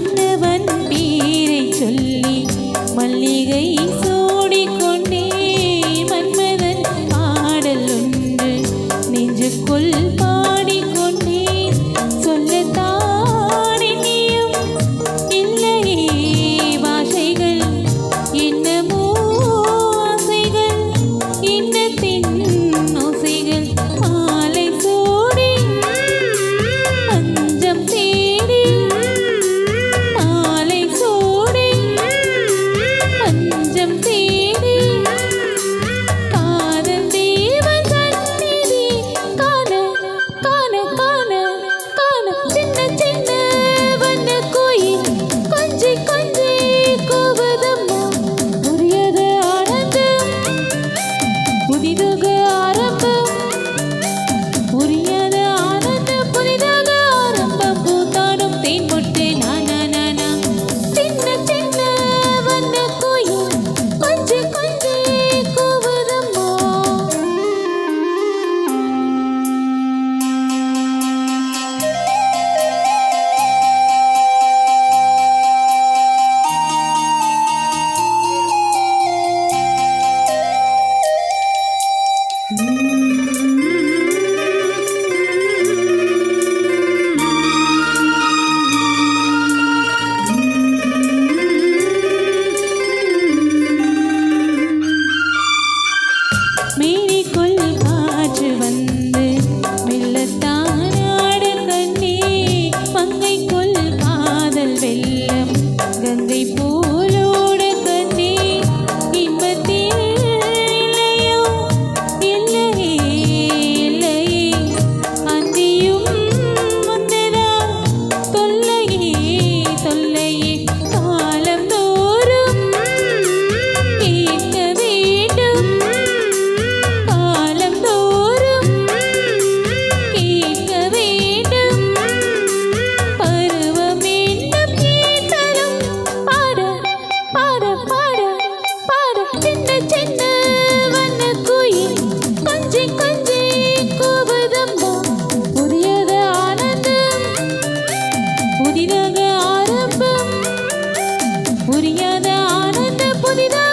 மன்னவன் பேரை சொல்லி மல்லிகை சூடிக்கொண்டே மன்மதன் பாடல் ஒன்று நெஞ்சுக்குள் பாடிக்கொண்டே சொல்லத்தான் இனியும் இல்லையே பாஷைகள் என்னமோ ஆசைகள் இன்னத்தின் ஓசைகள் மாலை சூடி மஞ்சம் தேடி மாலை சூடி மஞ்சம் தேடி காதல் தேவன் சந்நிதி காண காண காண காண சின்ன சின்ன வண்ண கோயில் கொஞ்சி கொஞ்சி கூவுதம்மா புரியத ஆனந்தம் புதிதாக ஆரம்பம் புரியாத ஆனந்தம் புதிதாக ஆரம்பம் பூத்தாடும் தேன் பொட்டு நானா நானா சின்ன சின்ன வண்ண கோயில் கொஞ்சி கொஞ்சி கூவுதம்மா மேனிக்குள் காற்று வந்து மெல்லத்தான் ஆட கண்ணே மங்கைக்குள் காதல் வெள்ளம் கங்கை போலோட கண்ணே இன்பத்தில் இல்லையோ இல்லையே இல்லையே அந்தியும் முன்னதா தொல்லையே தொல்லையே காலம் தோறும் கேட்க வேண்டும் காலம் தோறும் கேட்க வேண்டும் பருவம் என்னும் கீர்த்தனம் பாட பாட பாட பாட சின்ன சின்ன வண்ண குயில் கொஞ்சி கொஞ்சி கூவுதம்மா புதியத ஆனந்தம் புதிதாக ஆரம்பம் புரியாத ஆனந்த புதிதாக